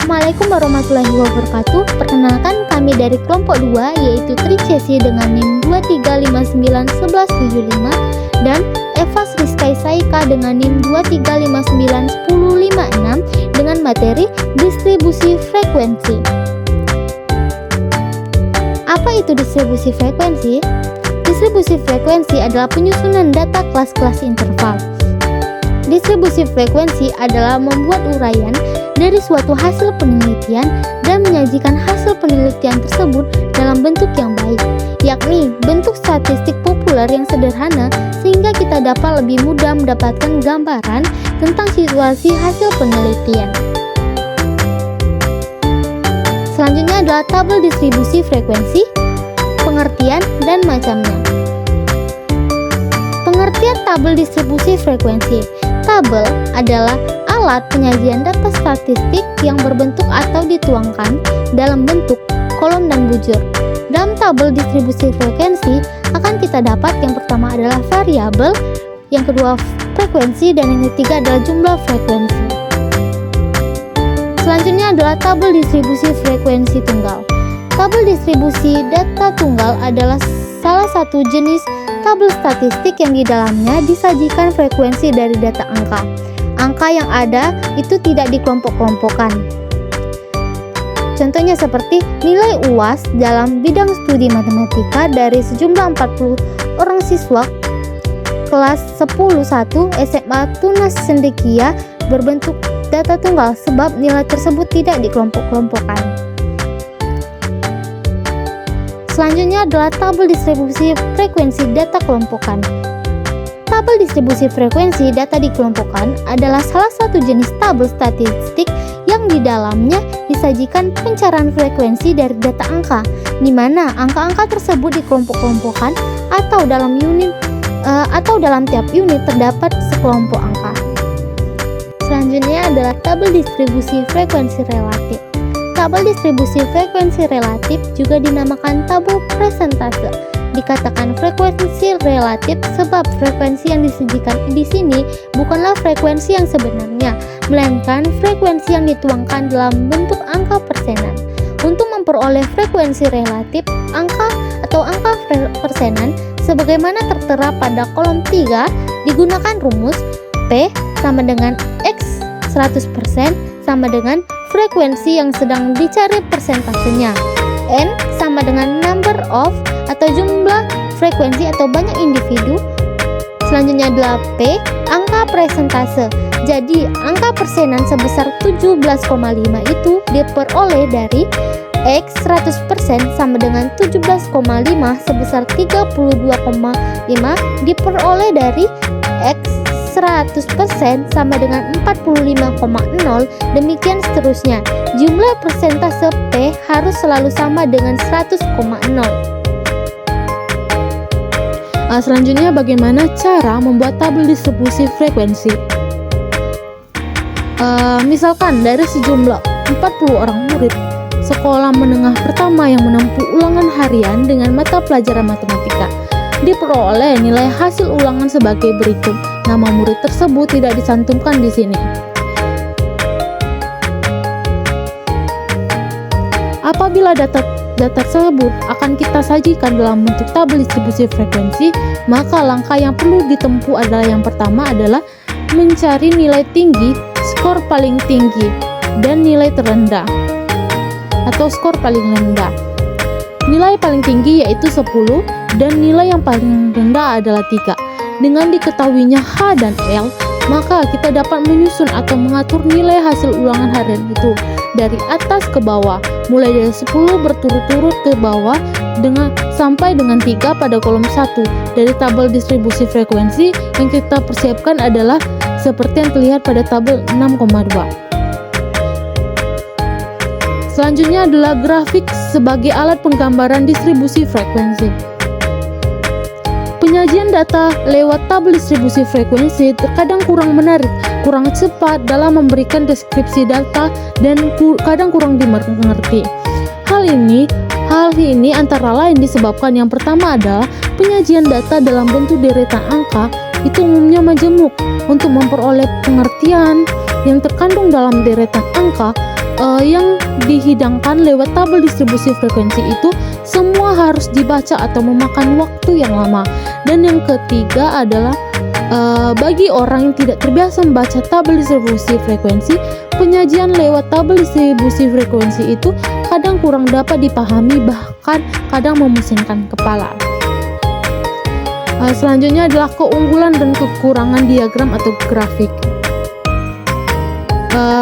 Assalamualaikum warahmatullahi wabarakatuh. Perkenalkan kami dari kelompok 2 yaitu Tricesi dengan NIM 23591175 dan Eva Rizkai Saika dengan NIM 23591056 dengan materi distribusi frekuensi. Apa itu distribusi frekuensi? Distribusi frekuensi adalah penyusunan data kelas-kelas interval. Distribusi frekuensi adalah membuat uraian dari suatu hasil penelitian dan menyajikan hasil penelitian tersebut dalam bentuk yang baik, yakni bentuk statistik populer yang sederhana sehingga kita dapat lebih mudah mendapatkan gambaran tentang situasi hasil penelitian. Selanjutnya adalah tabel distribusi frekuensi, pengertian dan macamnya. Pengertian tabel distribusi frekuensi. Tabel adalah alat penyajian data statistik yang berbentuk atau dituangkan dalam bentuk kolom dan bujur. Dalam tabel distribusi frekuensi akan kita dapat yang pertama adalah variabel, yang kedua frekuensi, dan yang ketiga adalah jumlah frekuensi. Selanjutnya adalah tabel distribusi frekuensi tunggal. Tabel distribusi data tunggal adalah salah satu jenis tabel statistik yang di dalamnya disajikan frekuensi dari data angka. Angka yang ada itu tidak dikelompok-kelompokkan. Contohnya seperti nilai UAS dalam bidang studi matematika dari sejumlah 40 orang siswa kelas 10-1 SMA Tunas Cendekia berbentuk data tunggal sebab nilai tersebut tidak dikelompok-kelompokkan. Selanjutnya adalah tabel distribusi frekuensi data kelompokan. Tabel distribusi frekuensi data dikelompokkan adalah salah satu jenis tabel statistik yang di dalamnya disajikan pencarian frekuensi dari data angka, di mana angka-angka tersebut dikelompok-kelompokkan atau dalam tiap unit terdapat sekelompok angka. Selanjutnya adalah tabel distribusi frekuensi relatif. Tabel distribusi frekuensi relatif juga dinamakan tabel presentase. Dikatakan frekuensi relatif sebab frekuensi yang disajikan di sini bukanlah frekuensi yang sebenarnya, melainkan frekuensi yang dituangkan dalam bentuk angka persenan. Untuk memperoleh frekuensi relatif, angka persenan sebagaimana tertera pada kolom 3 digunakan rumus P sama dengan X 100% sama dengan frekuensi yang sedang dicari persentasenya. N sama dengan number of atau jumlah frekuensi atau banyak individu. Selanjutnya adalah P, angka presentase. Jadi angka persenan sebesar 17,5 itu diperoleh dari X 100% sama dengan 17,5 sebesar 32,5 diperoleh dari X 100% sama dengan 45,0, demikian seterusnya. Jumlah persentase P harus selalu sama dengan 100,0. Selanjutnya bagaimana cara membuat tabel distribusi frekuensi. Misalkan dari sejumlah 40 orang murid sekolah menengah pertama yang menempuh ulangan harian dengan mata pelajaran matematika, diperoleh nilai hasil ulangan sebagai berikut. Nama murid tersebut tidak dicantumkan di sini. Apabila data tersebut akan kita sajikan dalam bentuk tabel distribusi frekuensi, maka langkah yang perlu ditempuh adalah yang pertama adalah mencari nilai tinggi, skor paling tinggi, dan nilai terendah atau skor paling rendah. Nilai paling tinggi yaitu 10 dan nilai yang paling rendah adalah 3. Dengan diketahuinya H dan L, maka kita dapat menyusun atau mengatur nilai hasil ulangan harian itu dari atas ke bawah, mulai dari 10 berturut-turut ke bawah sampai dengan 3 pada kolom 1. Dari tabel distribusi frekuensi yang kita persiapkan adalah seperti yang terlihat pada tabel 6,2. Selanjutnya adalah grafik sebagai alat penggambaran distribusi frekuensi. Penyajian data lewat tabel distribusi frekuensi terkadang kurang menarik, kurang cepat dalam memberikan deskripsi data, dan kadang kurang dimengerti. Hal ini antara lain disebabkan yang pertama adalah penyajian data dalam bentuk deretan angka itu umumnya majemuk. Untuk memperoleh pengertian yang terkandung dalam deretan angka, yang dihidangkan lewat tabel distribusi frekuensi itu semua harus dibaca atau memakan waktu yang lama. Dan yang ketiga adalah bagi orang yang tidak terbiasa membaca tabel distribusi frekuensi, penyajian lewat tabel distribusi frekuensi itu kadang kurang dapat dipahami, bahkan kadang memusingkan kepala. Selanjutnya adalah keunggulan dan kekurangan diagram atau grafik.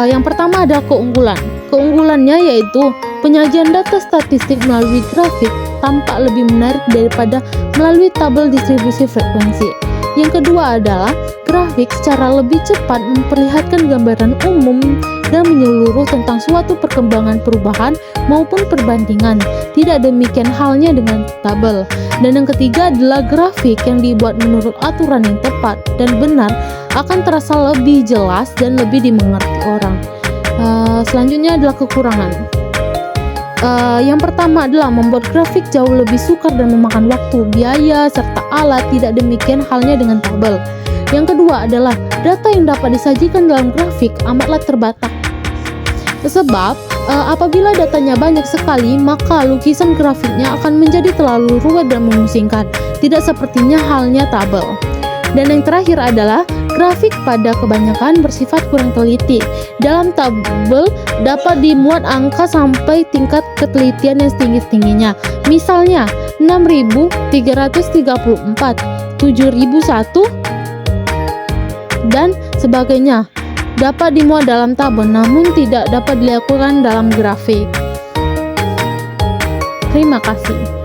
Yang pertama adalah keunggulan. Keunggulannya yaitu penyajian data statistik melalui grafik tampak lebih menarik daripada melalui tabel distribusi frekuensi. Yang kedua adalah grafik secara lebih cepat memperlihatkan gambaran umum dan menyeluruh tentang suatu perkembangan perubahan maupun perbandingan. Tidak demikian halnya dengan tabel. Dan yang ketiga adalah grafik yang dibuat menurut aturan yang tepat dan benar akan terasa lebih jelas dan lebih dimengerti orang. Selanjutnya adalah kekurangan. Yang pertama adalah membuat grafik jauh lebih sukar dan memakan waktu, biaya, serta alat. Tidak demikian halnya dengan tabel. Yang kedua adalah data yang dapat disajikan dalam grafik amatlah terbatas. Sebab apabila datanya banyak sekali, maka lukisan grafiknya akan menjadi terlalu rumit dan memusingkan. Tidak sepertinya halnya tabel. Dan yang terakhir adalah grafik pada kebanyakan bersifat kurang teliti. Dalam tabel dapat dimuat angka sampai tingkat ketelitian yang setinggi-tingginya. Misalnya 6.334, 7.001, dan sebagainya. Dapat dimuat dalam tabel namun tidak dapat dilakukan dalam grafik. Terima kasih.